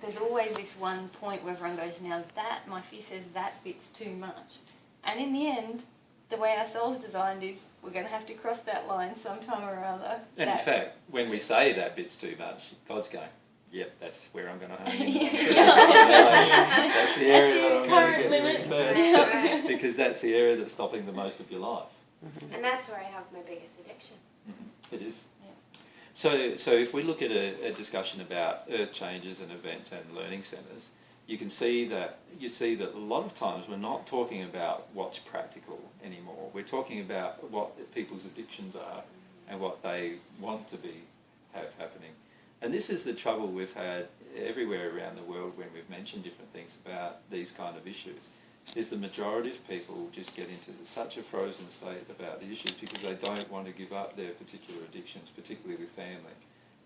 there's always this one point where everyone goes, now that, my fear says that bit's too much. And in the end, the way our soul's designed is we're going to have to cross that line sometime or other. And in fact, when we say that bit's too much, God's going, yep, that's where I'm going to hone in. That's the area that I'm going to get in first. Because that's the area that's stopping the most of your life. Mm-hmm. And that's where I have my biggest addiction. Mm-hmm. It is. Yeah. So if we look at a discussion about earth changes and events and learning centres, you see that a lot of times we're not talking about what's practical anymore. We're talking about what people's addictions are and what they want to have happening. And this is the trouble we've had everywhere around the world when we've mentioned different things about these kind of issues, is the majority of people just get into such a frozen state about the issues because they don't want to give up their particular addictions, particularly with family,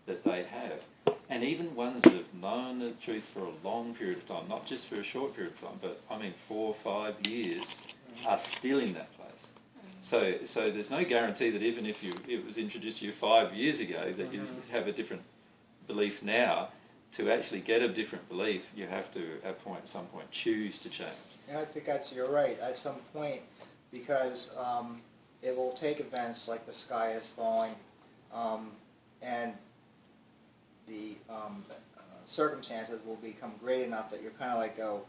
that they have. And even ones that have known the truth for a long period of time, not just for a short period of time, but 4 or 5 years, are still in that place. So there's no guarantee that even if it was introduced to you 5 years ago that you have a different belief now. To actually get a different belief, you have to at some point choose to change. And I think you're right at some point, because it will take events like the sky is falling, and the circumstances will become great enough that you're kind of like, oh,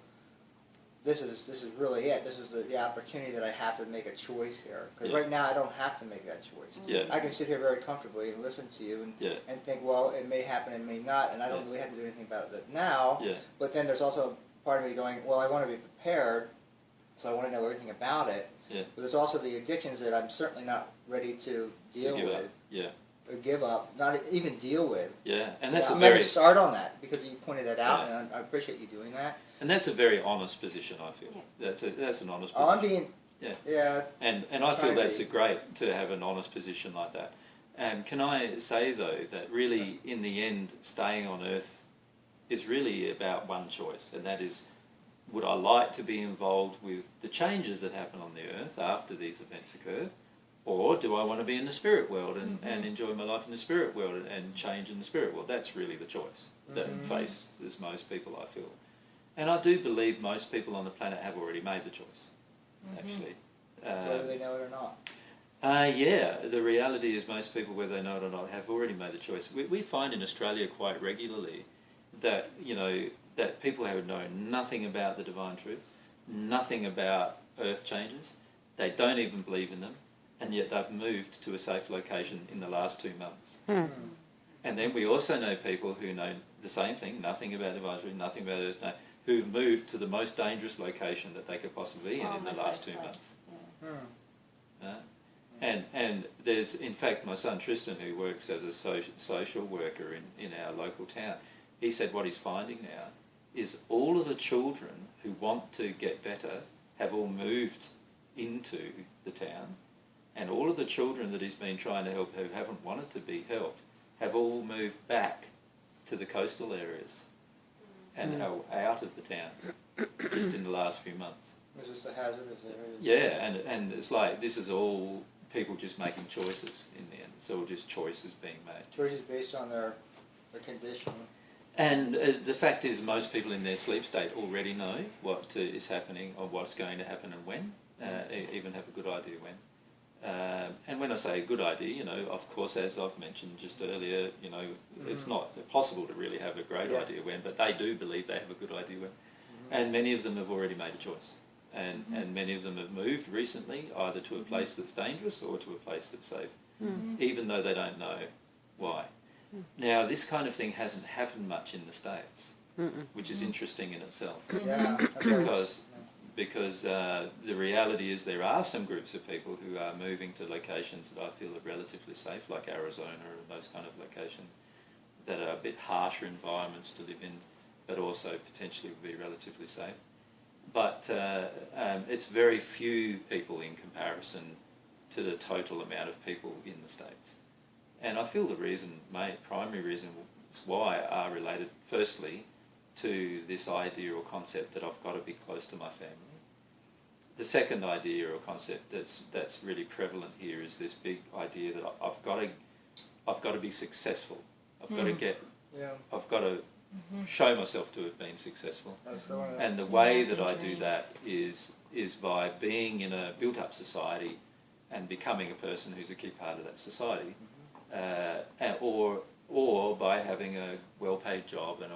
this is really it. This is the opportunity that I have to make a choice here. Because right now I don't have to make that choice. Yeah. I can sit here very comfortably and listen to you and think, well, it may happen, it may not, and I don't really have to do anything about it now. Yeah. But then there's also part of me going, well, I want to be prepared, so I want to know everything about it. Yeah. But there's also the addictions that I'm certainly not ready to deal with. Yeah. Or give up, not even deal with. Yeah, and that's I'm going to start on that because you pointed that out, and I appreciate you doing that. And that's a very honest position, I feel. Yeah. That's an honest position. Oh, I'm being... Yeah. And I feel that's great to have an honest position like that. And can I say, though, that really, in the end, staying on Earth is really about one choice, and that is, would I like to be involved with the changes that happen on the Earth after these events occur? Or do I want to be in the spirit world and enjoy my life in the spirit world and change in the spirit world? That's really the choice that faces most people, I feel. And I do believe most people on the planet have already made the choice, actually. Whether they know it or not. Yeah, the reality is most people, whether they know it or not, have already made the choice. We find in Australia quite regularly that, that people have known nothing about the divine truth, nothing about earth changes. They don't even believe in them, and yet they've moved to a safe location in the last 2 months. And then we also know people who know the same thing, nothing about divine truth, nothing about earth, who've moved to the most dangerous location that they could possibly be in the last 2 months. And there's, in fact, my son Tristan, who works as a social worker in our local town, he said what he's finding now is all of the children who want to get better have all moved into the town, and all of the children that he's been trying to help who haven't wanted to be helped have all moved back to the coastal areas and out of the town just in the last few months. It's just a hazardous area. Yeah, and it's like this is all people just making choices in the end. It's all just choices being made. Choices based on their condition. And the fact is most people in their sleep state already know what is happening or what's going to happen and when, even have a good idea when. And when I say a good idea, of course, as I've mentioned just earlier, it's not possible to really have a great idea when, but they do believe they have a good idea when. And many of them have already made a choice. And many of them have moved recently either to a place that's dangerous or to a place that's safe, even though they don't know why. Now, this kind of thing hasn't happened much in the States, which is interesting in itself. Yeah, because the reality is there are some groups of people who are moving to locations that I feel are relatively safe, like Arizona or those kind of locations, that are a bit harsher environments to live in, but also potentially would be relatively safe. But it's very few people in comparison to the total amount of people in the States. And I feel the primary reason why are related, firstly, to this idea or concept that I've got to be close to my family. The second idea or concept that's really prevalent here is this big idea that I've got to be successful. I've got to show myself to have been successful. That's the one. And the way Yeah, that I do dream. that is by being in a built-up society and becoming a person who's a key part of that society, or by having a well-paid job and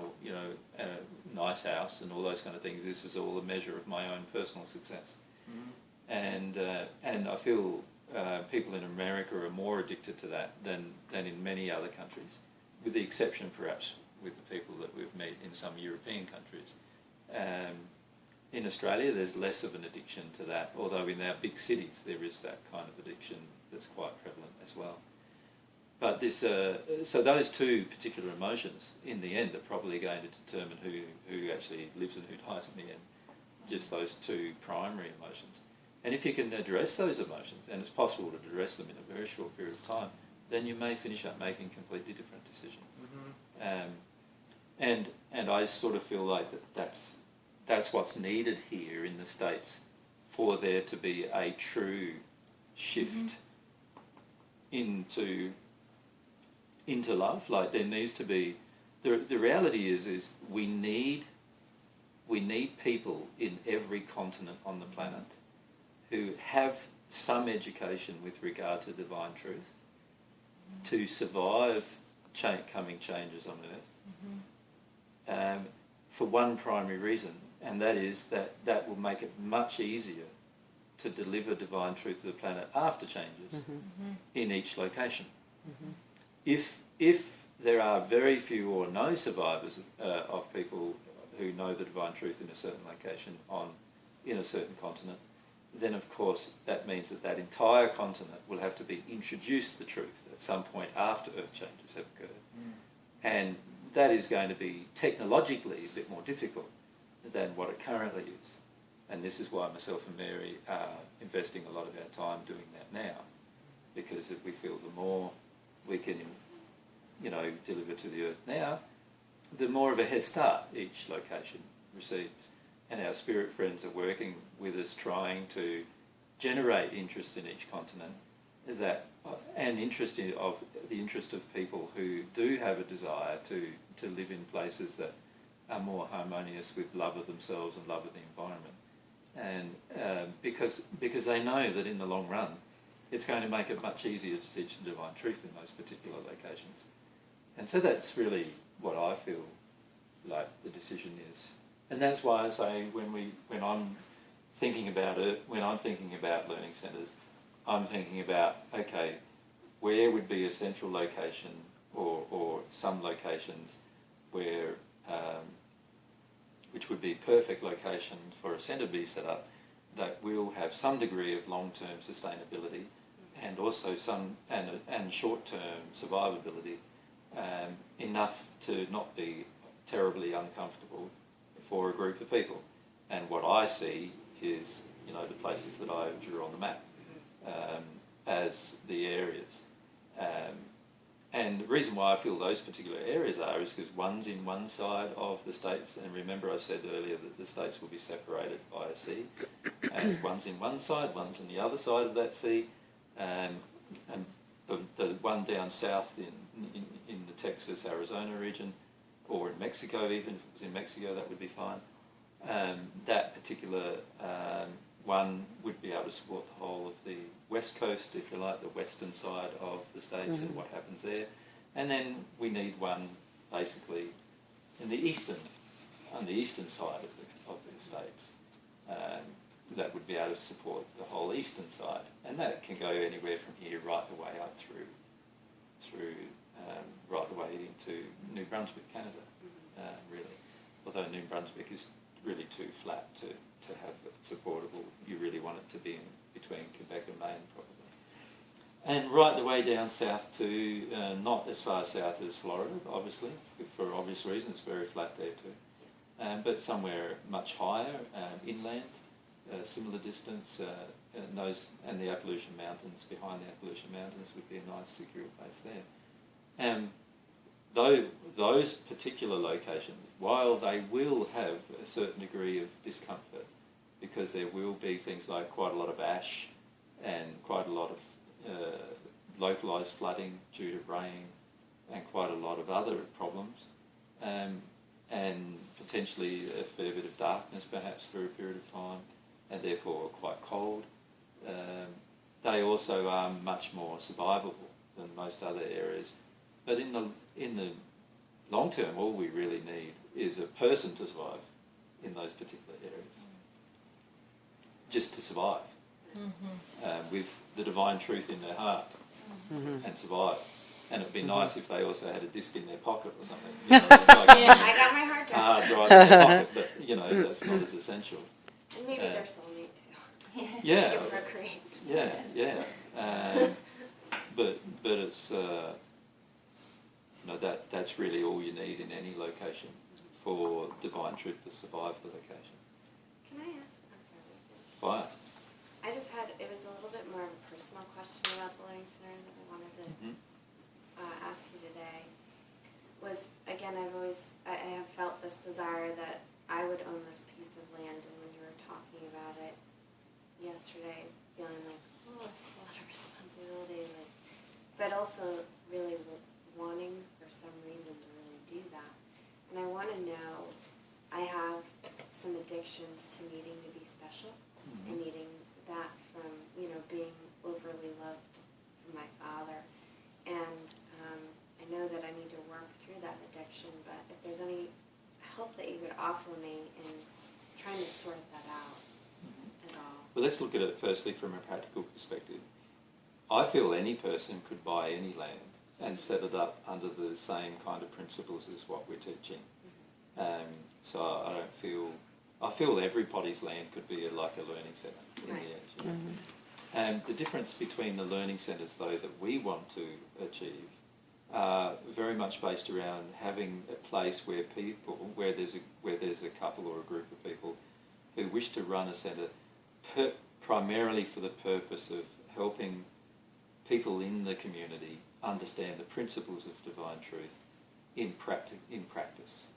a nice house and all those kind of things. This is all a measure of my own personal success. And I feel people in America are more addicted to that than in many other countries, with the exception perhaps with the people that we've met in some European countries. In Australia, there's less of an addiction to that, although in our big cities there is that kind of addiction that's quite prevalent as well. But this, so those two particular emotions, in the end, are probably going to determine who actually lives and who dies in the end. Just those two primary emotions. And if you can address those emotions, and it's possible to address them in a very short period of time, then you may finish up making completely different decisions. And I sort of feel like that's what's needed here in the States for there to be a true shift into love. Like there needs to be, the reality is we need people in every continent on the planet who have some education with regard to divine truth to survive coming changes on earth, for one primary reason, and that is that will make it much easier to deliver divine truth to the planet after changes in each location. If there are very few or no survivors of people who know the divine truth in a certain location in a certain continent, then of course that means that entire continent will have to be introduced to the truth at some point after earth changes have occurred. And that is going to be technologically a bit more difficult than what it currently is. And this is why myself and Mary are investing a lot of our time doing that now, because if we feel the more we can, deliver to the earth now, the more of a head start each location receives. And our spirit friends are working with us, trying to generate interest in each continent, and the interest of people who do have a desire to live in places that are more harmonious with love of themselves and love of the environment. And because they know that in the long run, it's going to make it much easier to teach the divine truth in those particular locations. And so that's really what I feel like the decision is. And that's why I say when I'm thinking about it, when I'm thinking about learning centres, I'm thinking about, okay, where would be a central location or some locations where which would be perfect location for a centre to be set up that will have some degree of long-term sustainability and also and short-term survivability, enough to not be terribly uncomfortable for a group of people. And what I see is, the places that I drew on the map as the areas. And the reason why I feel those particular areas is because one's in one side of the states, and remember I said earlier that the states will be separated by a sea, and one's in one side, one's on the other side of that sea, and the one down south in the Texas, Arizona region, or in Mexico even, if it was in Mexico that would be fine. That particular one would be able to support the whole of the west coast, if you like, the western side of the states and what happens there. And then we need one basically on the eastern side of the states. That would be able to support the whole eastern side. And that can go anywhere from here right the way up through right the way into New Brunswick, Canada, really. Although New Brunswick is really too flat to have it supportable. You really want it to be in between Quebec and Maine, probably. And right the way down south to, not as far south as Florida, obviously, for obvious reasons, it's very flat there too. But somewhere much higher, inland, similar distance, and the Appalachian Mountains, behind the Appalachian Mountains would be a nice secure place there. Though those particular locations, while they will have a certain degree of discomfort, because there will be things like quite a lot of ash and quite a lot of localised flooding due to rain and quite a lot of other problems, and potentially a fair bit of darkness perhaps for a period of time, and therefore quite cold. They also are much more survivable than most other areas. But in the long term, all we really need is a person to survive in those particular areas. Just to survive. With the divine truth in their heart and survive. And it'd be nice if they also had a disc in their pocket or something. You know, like I got my hard drive. hard drive in their pocket, but you know, that's not as essential. And maybe their soulmate too. Yeah. To procreate. Yeah. But it's that's really all you need in any location for divine truth to survive the location. Can I ask? I'm sorry. Fire. I just had, it was a little bit more of a personal question about the Learning Center that I wanted to ask you today. Was, again, I have felt this desire that I would own this piece of land, and when you were talking about it yesterday, feeling like, oh, it's a lot of responsibility, like, but also really wanting for some reason to really do that. And I want to know, I have some addictions to needing to be special and needing that from, being overly loved from my father. And I know that I need to work through that addiction, but if there's any help that you could offer me in trying to sort that out at all. Well, let's look at it firstly from a practical perspective. I feel any person could buy any land and set it up under the same kind of principles as what we're teaching. So I feel everybody's land could be like a learning centre in the end. And the difference between the learning centres, though, that we want to achieve are very much based around having a place where where there's a couple or a group of people who wish to run a centre primarily for the purpose of helping people in the community understand the principles of divine truth in practice.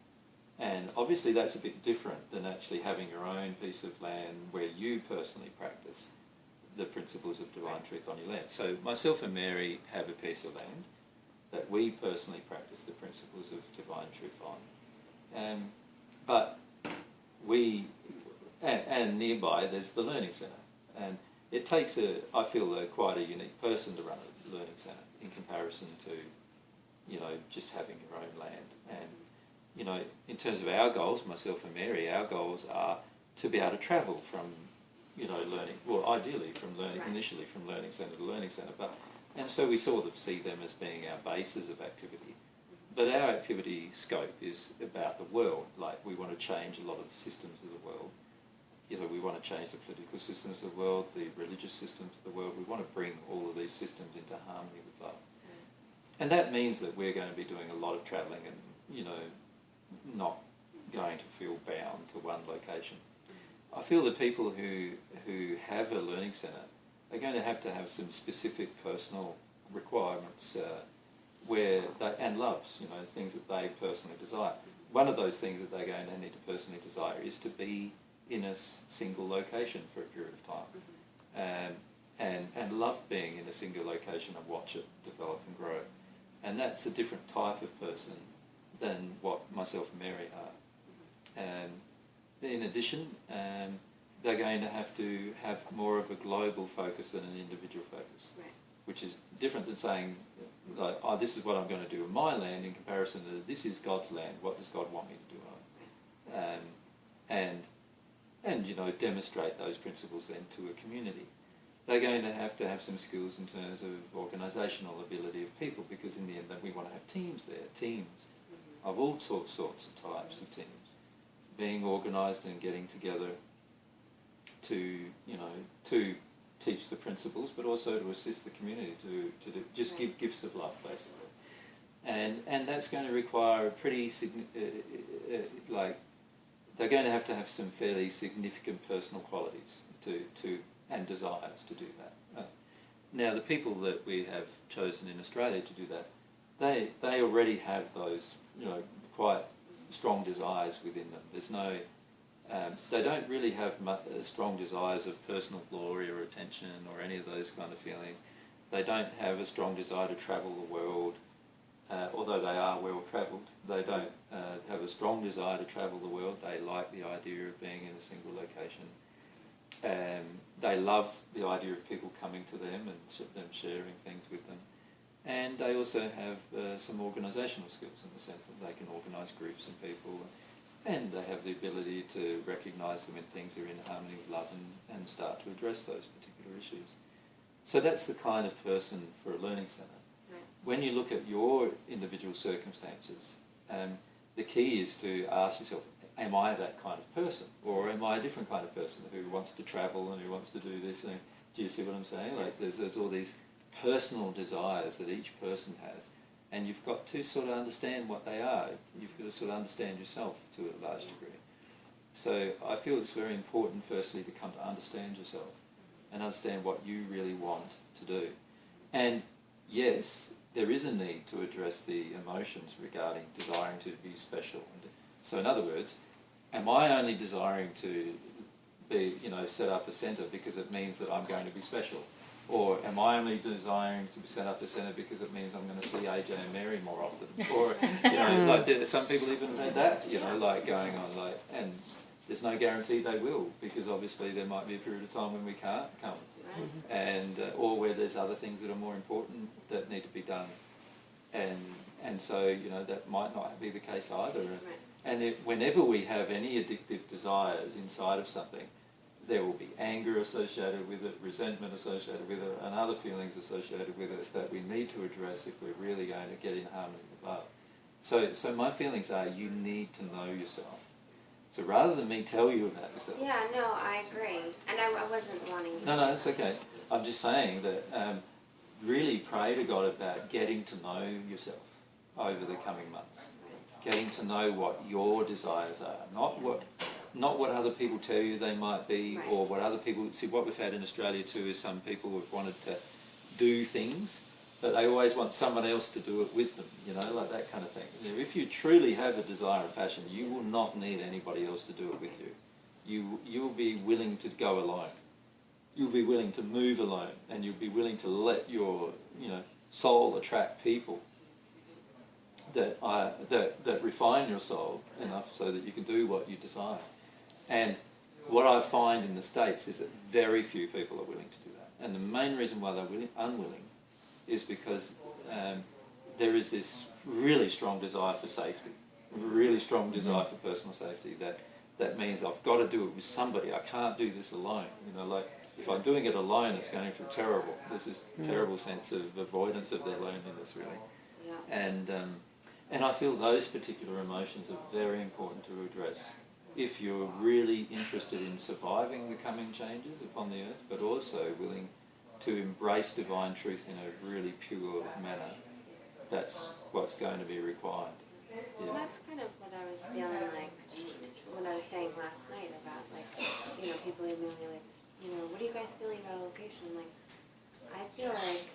And obviously that's a bit different than actually having your own piece of land where you personally practice the principles of divine truth on your land. So myself and Mary have a piece of land that we personally practice the principles of divine truth on. But and nearby there's the learning centre. And it takes I feel quite a unique person to run a learning centre in comparison to, just having your own land. And, in terms of our goals, myself and Mary, our goals are to be able to travel from, learning, well, ideally from learning, initially from learning centre to learning centre, and so we sort of see them as being our bases of activity. But our activity scope is about the world, like we want to change a lot of the systems of the world. We want to change the political systems of the world, the religious systems of the world. We want to bring all of these systems into harmony with love. And that means that we're going to be doing a lot of travelling and, not going to feel bound to one location. I feel that people who have a learning centre are going to have some specific personal requirements and loves, things that they personally desire. One of those things that they're going to need to personally desire is to be in a single location for a period of time, and love being in a single location and watch it develop and grow. And that's a different type of person than what myself and Mary are. And in addition, they're going to have more of a global focus than an individual focus, which is different than saying, like, oh, this is what I'm going to do in my land in comparison to this is God's land. What does God want me to do on it? And demonstrate those principles then to a community. They're going to have some skills in terms of organisational ability of people, because in the end we want to have teams there, teams of all sorts of types of teams, being organised and getting together to teach the principles, but also to assist the community to just give gifts of love, basically. And that's going to require a pretty they're going to have some fairly significant personal qualities and desires to do that. Now, the people that we have chosen in Australia to do that, they already have those, quite strong desires within them. There's no, they don't really have strong desires of personal glory or attention or any of those kind of feelings. They don't have a strong desire to travel the world, although they are well travelled. They don't have a strong desire to travel the world. They like the idea of being in a single location. They love the idea of people coming to them and them sharing things with them. And they also have some organisational skills in the sense that they can organise groups and people, and they have the ability to recognise them when things are in harmony with love and start to address those particular issues. So that's the kind of person for a learning centre. Right. When you look at your individual circumstances, the key is to ask yourself, am I that kind of person? Or am I a different kind of person who wants to travel and who wants to do this? And do you see what I'm saying? Like there's all these personal desires that each person has, and you've got to sort of understand what they are. You've got to sort of understand yourself to a large degree. So I feel it's very important, firstly, to come to understand yourself and understand what you really want to do. And yes, there is a need to address the emotions regarding desiring to be special. So in other words, am I only desiring to be, set up a centre because it means that I'm going to be special? Or am I only desiring to set up a centre because it means I'm going to see AJ and Mary more often? Or, like some people even had that, like going on, and there's no guarantee they will, because obviously there might be a period of time when we can't come. And or where there's other things that are more important that need to be done, and so that might not be the case either. And whenever we have any addictive desires inside of something, there will be anger associated with it, resentment associated with it, and other feelings associated with it that we need to address if we're really going to get in harmony with love. So my feelings are, you need to know yourself. So rather than me tell you about yourself... Yeah, no, I agree. And I wasn't wanting... No, it's okay. I'm just saying that really pray to God about getting to know yourself over the coming months. Getting to know what your desires are, not what other people tell you they might be, or what other people... See, what we've had in Australia too is some people have wanted to do things, but they always want someone else to do it with them, like that kind of thing. If you truly have a desire and passion, you will not need anybody else to do it with you. You'll be willing to go alone. You'll be willing to move alone, and you'll be willing to let your, soul attract people that refine your soul enough so that you can do what you desire. And what I find in the States is that very few people are willing to do that. And the main reason why they're unwilling is because there is this really strong desire for safety, really strong desire for personal safety, that means I've got to do it with somebody. I can't do this alone. Like if I'm doing it alone, it's going to be terrible. There's this terrible sense of avoidance of their loneliness, really. Yeah. And I feel those particular emotions are very important to address if you're really interested in surviving the coming changes upon the earth, but also willing to embrace divine truth in a really pure manner. That's what's going to be required. Well, that's kind of what I was feeling like when I was saying last night about, people emailing me like, what are you guys feeling about a location? I'm like, I feel like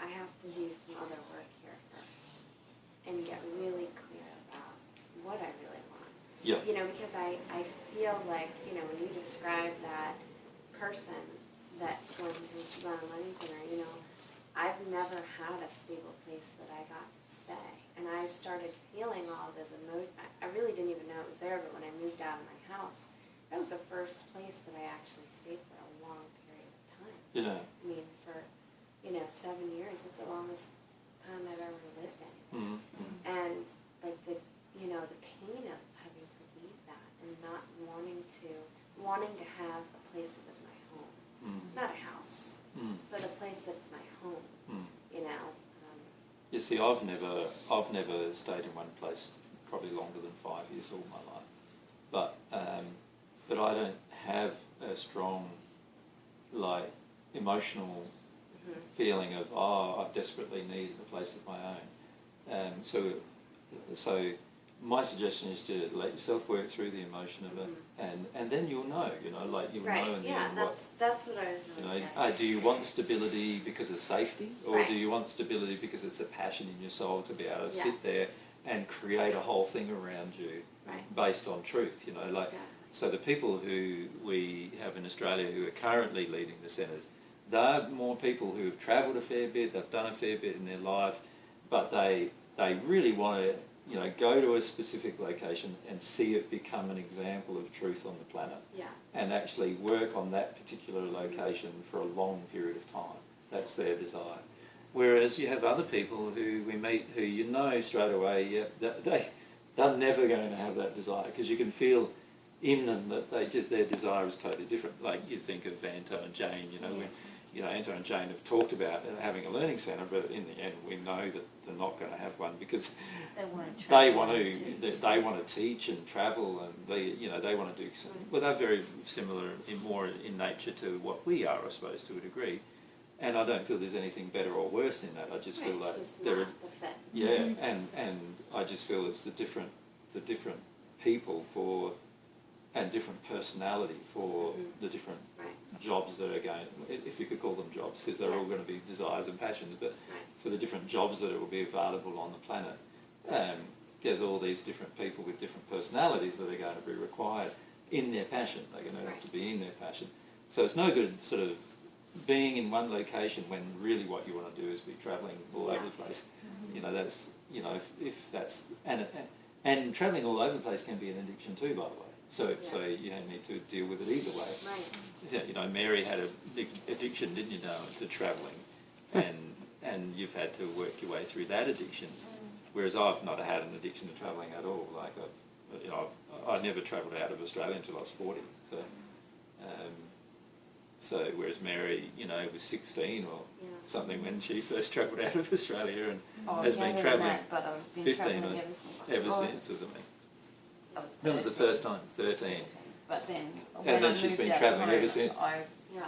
I have to do some other work here first and get really clear about what I really want. Yeah. Because I feel like, when you describe that person that's going to run a learning center, I've never had a stable place that I got to stay. And I started feeling all of those emotions. I really didn't even know it was there, but when I moved out of my house, that was the first place that I actually stayed for a long period of time. Yeah. I mean, for, 7 years, it's the longest time I've ever lived anywhere. Mm-hmm. And, the pain of having to leave that and not wanting to have a place that was my home. Not a house, but a place that's my home, You see, I've never stayed in one place probably longer than 5 years all my life. But I don't have a strong, emotional feeling of, I desperately need a place of my own. So my suggestion is to let yourself work through the emotion of it, and then you'll know, you'll know in the end that's what I was really getting. do you want stability because of safety, or Right. do you want stability because it's a passion in your soul to be able to sit there and create a whole thing around you based on truth, Exactly. So the people who we have in Australia who are currently leading the centres, they're more people who have travelled a fair bit, they've done a fair bit in their life, but they really want to you know, go to a specific location and see it become an example of truth on the planet, Yeah. and actually work on that particular location for a long period of time. That's their desire. Whereas you have other people who we meet who you know straight away, yeah, they're never going to have that desire, because you can feel in them that their desire is totally different. Like you think of Anto and Jane, you know, Anto and Jane have talked about having a learning centre, but in the end we know that they're not going to have one, because They want to they travel want too. they want to teach and travel, and they want to do. Well, they're very similar, more in nature to what we are, I suppose, to a degree. And I don't feel there's anything better or worse in that. I just feel It's like just there are, not the fit. yeah, and I just feel it's the different people and different personality for the different Right. jobs that are going, if you could call them jobs, because they're all going to be desires and passions, but for the different jobs that will be available on the planet, there's all these different people with different personalities that are going to be required in their passion. They're going to have to be in their passion. So it's no good sort of being in one location when really what you want to do is be travelling all over the place. You know, that's, you know, if that's, and travelling all over the place can be an addiction too, by the way. So you need to deal with it either way. Right. You know, Mary had an addiction, didn't you know, to travelling, and you've had to work your way through that addiction. Whereas I've not had an addiction to travelling at all. Like I never travelled out of Australia until I was 40. So whereas Mary, you know, was 16 or something when she first travelled out of Australia, and has been younger than travelling that, but I've been 15 travelling ever since, isn't it? I was That was the 13. first time, 13. But then, And then she's been travelling ever since. Yeah.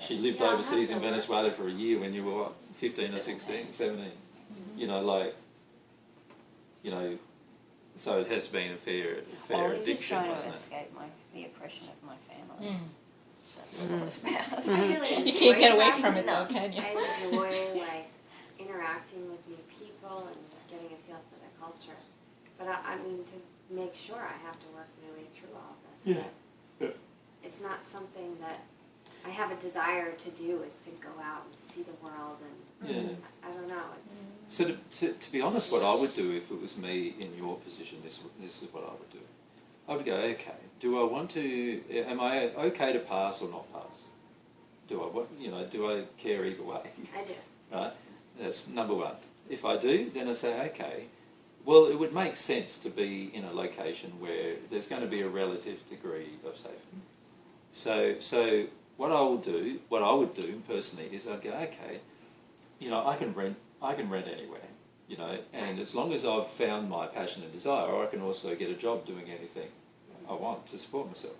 She lived Yeah, I overseas in have done Venezuela for a year when you were, what, 15 or 16, 17. You know, like, you know, so it has been a fair I was just addiction, trying to wasn't it? escape the oppression of my family. That's what it was about. I really You can't get enjoy away that. from it No. though, can you? I enjoy like interacting with new people and getting a feel for their culture. But I mean, to make sure I have to work my way through all of this. Yeah. But it's not something that I have a desire to do, is to go out and see the world, and Yeah. I don't know. It's, So to be honest, what I would do if it was me in your position, this is what I would do. I would go, okay, do I want to, am I okay to pass or not pass? Do I care either way? I do. Right? That's number one. If I do, then I say, okay, well, it would make sense to be in a location where there's going to be a relative degree of safety. So what I would do personally is I'd go, okay, you know, I can rent anywhere, you know, and as long as I've found my passion and desire, or I can also get a job doing anything I want to support myself.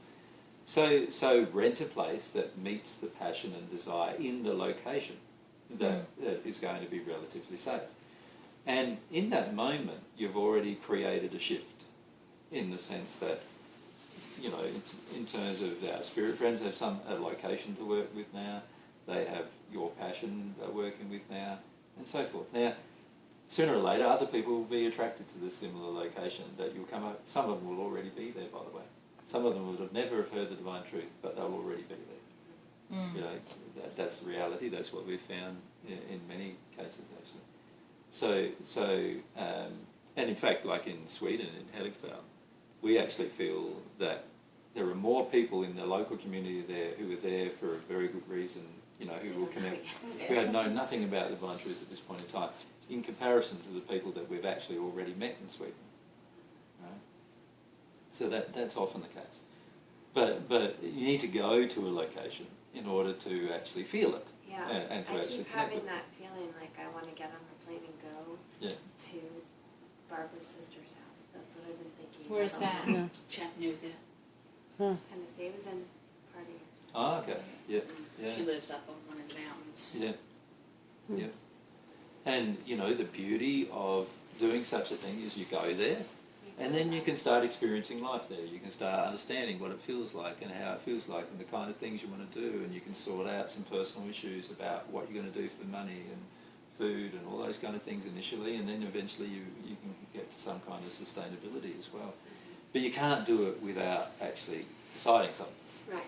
So rent a place that meets the passion and desire in the location that is going to be relatively safe. And in that moment, you've already created a shift in the sense that, you know, in terms of our spirit friends have a location to work with now, they have your passion they're working with now, and so forth. Now, sooner or later, other people will be attracted to this similar location that you'll come up. Some of them will already be there, by the way. Some of them would have never have heard the divine truth, but they'll already be there. You know, that's the reality. That's what we've found in many cases, actually. And in fact, like in Sweden, in Helingsfeld, we actually feel that there are more people in the local community there who are there for a very good reason, you know, who will connect, who have known nothing about the divine truth at this point in time, in comparison to the people that we've actually already met in Sweden. Right? So that's often the case. But you need to go to a location in order to actually feel it. Yeah. And to I actually keep connect having with it. that feeling like I want to get on the plane and go to Barbara's sister's house. That's what I've been thinking. Where's about. that? Chattanooga. Tennessee. It was in Cartier. Oh, okay. Yeah. She lives up on one of the mountains. Yeah. And, you know, the beauty of doing such a thing is you go there, and then you can start experiencing life there. You can start understanding what it feels like and how it feels like and the kind of things you want to do, and you can sort out some personal issues about what you're going to do for money and food and all those kind of things initially, and then eventually you can get to some kind of sustainability as well. But you can't do it without actually deciding something. Right.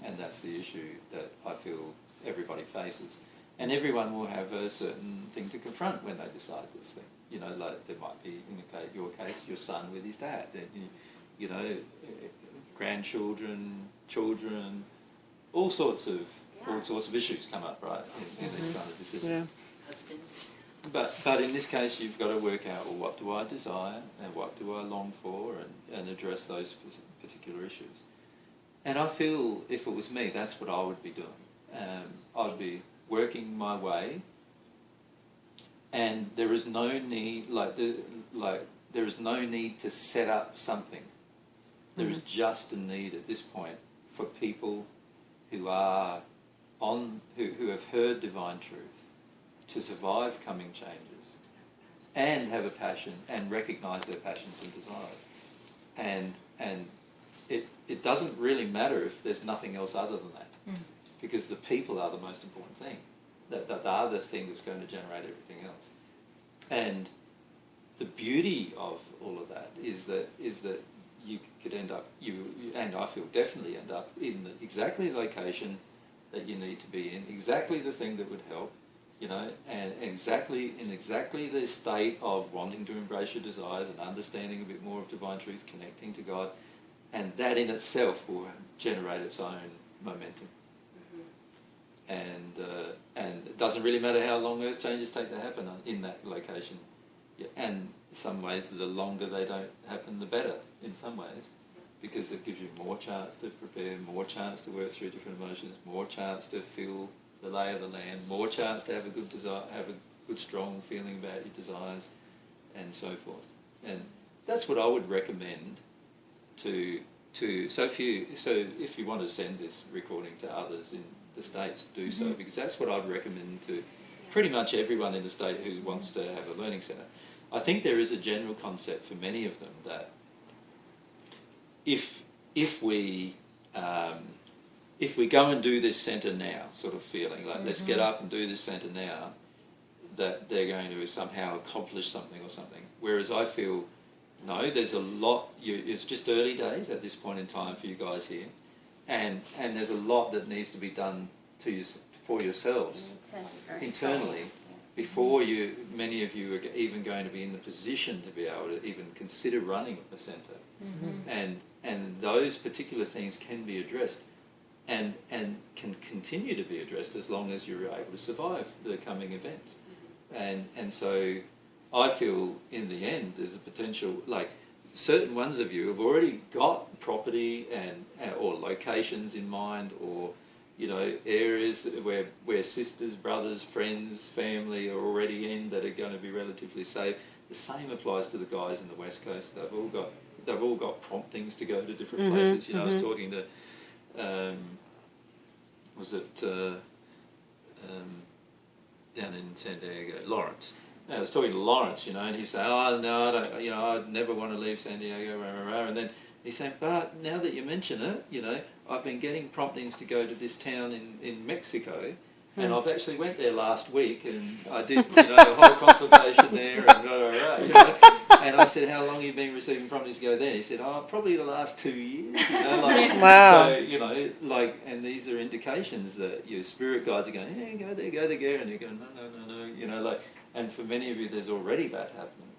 And that's the issue that I feel everybody faces. And everyone will have a certain thing to confront when they decide this thing. You know, like there might be, in your case, your son with his dad. And, you know, grandchildren, children, all sorts of issues come up, right, in this kind of decision. Yeah. Husbands. But in this case, you've got to work out, well, what do I desire and what do I long for, and address those particular issues. And I feel, if it was me, that's what I would be doing. I'd be working my way, and there is no need, there is no need to set up something. There is just a need at this point for people who are who have heard divine truth, to survive coming changes and have a passion and recognise their passions and desires. And it doesn't really matter if there's nothing else other than that, because the people are the most important thing. That they are the thing that's going to generate everything else. And the beauty of all of that is that you could end up, and I feel definitely end up in exactly the location that you need to be in, exactly the thing that would help, you know, and in exactly the state of wanting to embrace your desires and understanding a bit more of divine truth, connecting to God, and that in itself will generate its own momentum. And it doesn't really matter how long earth changes take to happen in that location. Yeah, and in some ways, the longer they don't happen, the better in some ways, because it gives you more chance to prepare, more chance to work through different emotions, more chance to feel the lay of the land, more chance to have a good desire, have a good strong feeling about your desires, and so forth. And that's what I would recommend to so if you want to send this recording to others in the States, do so, because that's what I'd recommend to pretty much everyone in the state who wants to have a learning centre. I think there is a general concept for many of them that if we go and do this centre now, sort of feeling like let's get up and do this centre now, that they're going to somehow accomplish something or something. Whereas I feel, no, there's a lot. It's just early days at this point in time for you guys here, and there's a lot that needs to be done for yourselves internally before many of you are even going to be in the position to be able to even consider running a centre. And those particular things can be addressed and can continue to be addressed as long as you're able to survive the coming events. And so I feel in the end there's a potential, like certain ones of you have already got property or locations in mind, or you know, areas where sisters, brothers, friends, family are already in that are going to be relatively safe. The same applies to the guys in the West Coast. They've all got promptings to go to different places. You know, I was talking to down in San Diego, Lawrence. I was talking to Lawrence, you know, and he said, "Oh no, I don't, you know, I'd never want to leave San Diego." Rah, rah, rah. And then he said, "But now that you mention it, you know, I've been getting promptings to go to this town in Mexico, and I've actually went there last week, and I did, you know, a whole consultation there, and rah, rah, rah, you know." And I said, "How long have you been receiving promptings to go there?" He said, "Oh, probably the last 2 years." You know, like, Wow. So, you know, like, and these are indications that your spirit guides are going, "Yeah, go there," and you're going, no, you know, like. And for many of you, there's already that happening,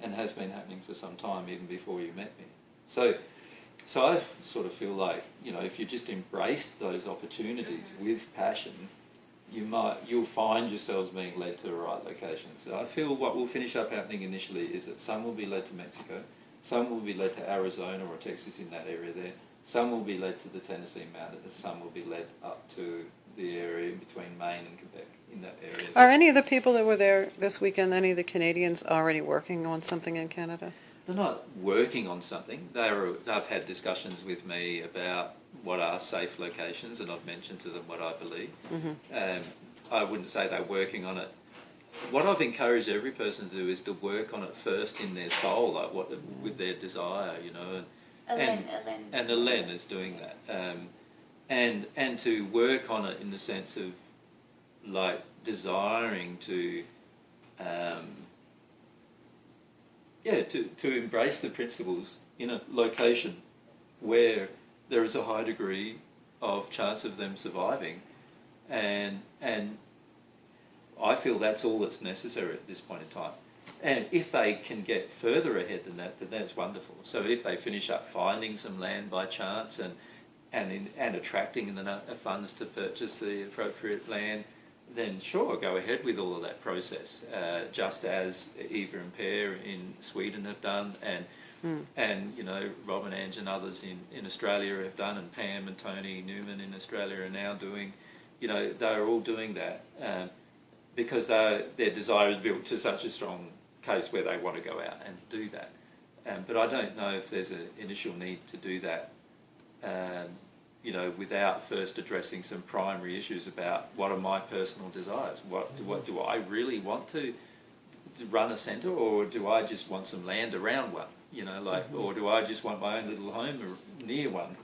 and has been happening for some time, even before you met me. So I sort of feel like, you know, if you just embraced those opportunities with passion, you'll find yourselves being led to the right locations. So I feel what will finish up happening initially is that some will be led to Mexico, some will be led to Arizona or Texas in that area there, some will be led to the Tennessee Mountains, and some will be led up to the area between Maine and Quebec, in that area. Are any of the people that were there this weekend, any of the Canadians, already working on something in Canada? They're not working on something. They've had discussions with me about what are safe locations, and I've mentioned to them what I believe. I wouldn't say they're working on it. What I've encouraged every person to do is to work on it first in their soul, like with their desire, you know. And Elen is doing that. And to work on it in the sense of like desiring to embrace the principles in a location where there is a high degree of chance of them surviving, and I feel that's all that's necessary at this point in time. And if they can get further ahead than that, then that's wonderful. So if they finish up finding some land by chance and attracting the funds to purchase the appropriate land, then sure, go ahead with all of that process, just as Eva and Per in Sweden have done, and you know, Rob and Ange and others in Australia have done, and Pam and Tony Newman in Australia are now doing. You know, they're all doing that because their desire is built to such a strong case where they want to go out and do that. But I don't know if there's an initial need to do that, you know, without first addressing some primary issues about what are my personal desires. What do I really want to run a centre, or do I just want some land around one? You know, like, or do I just want my own little home near one?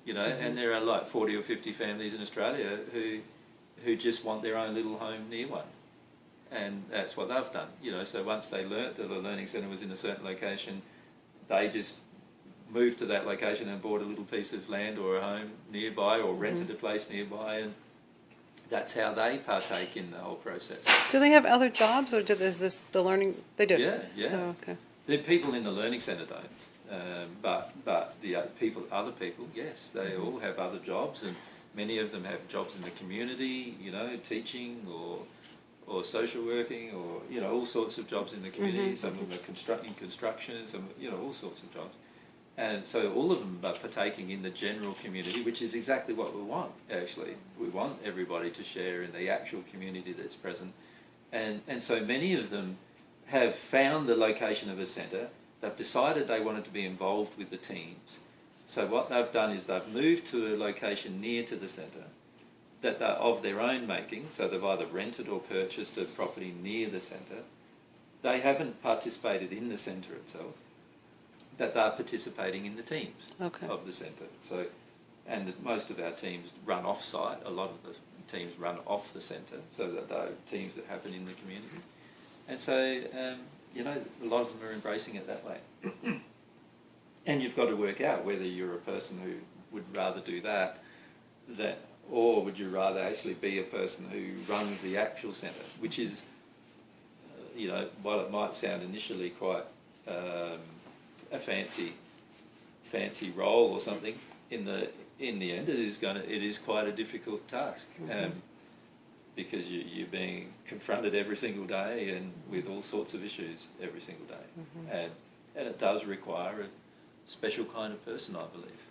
You know, and there are like 40 or 50 families in Australia who just want their own little home near one. And that's what they've done. You know, so once they learnt that the learning centre was in a certain location, they just moved to that location and bought a little piece of land or a home nearby, or rented a place nearby, and that's how they partake in the whole process. Do they have other jobs, or is this the learning? They do. Yeah, yeah. Oh, okay. The people in the learning centre don't, but the other people, yes, they all have other jobs, and many of them have jobs in the community. You know, teaching or social working, or you know, all sorts of jobs in the community. Some of them are in construction, some, you know, all sorts of jobs. And so all of them are partaking in the general community, which is exactly what we want, actually. We want everybody to share in the actual community that's present. And so many of them have found the location of a centre. They've decided they wanted to be involved with the teams. So what they've done is they've moved to a location near to the centre that they're of their own making. So they've either rented or purchased a property near the centre. They haven't participated in the centre itself, but they're participating in the teams of the centre. So, and most of our teams run off-site. A lot of the teams run off the centre, so that they're teams that happen in the community. And so, you know, a lot of them are embracing it that way. And you've got to work out whether you're a person who would rather do that, or would you rather actually be a person who runs the actual centre, which is, you know, while it might sound initially quite a fancy role or something, in the end it is quite a difficult task, because you're being confronted every single day and with all sorts of issues every single day, and it does require a special kind of person, I believe.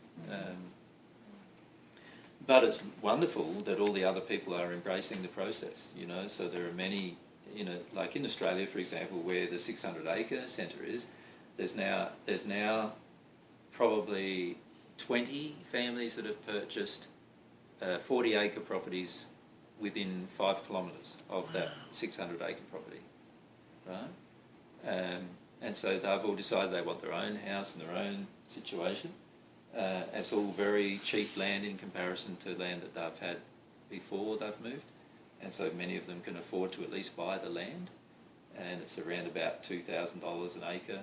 But it's wonderful that all the other people are embracing the process, you know. So there are many, you know, like in Australia, for example, where the 600-acre centre is, there's now probably 20 families that have purchased 40-acre properties within 5 kilometres of that 600-acre property, right? And so they've all decided they want their own house and their own situation. It's all very cheap land in comparison to land that they've had before they've moved, and so many of them can afford to at least buy the land, and it's around about $2,000 an acre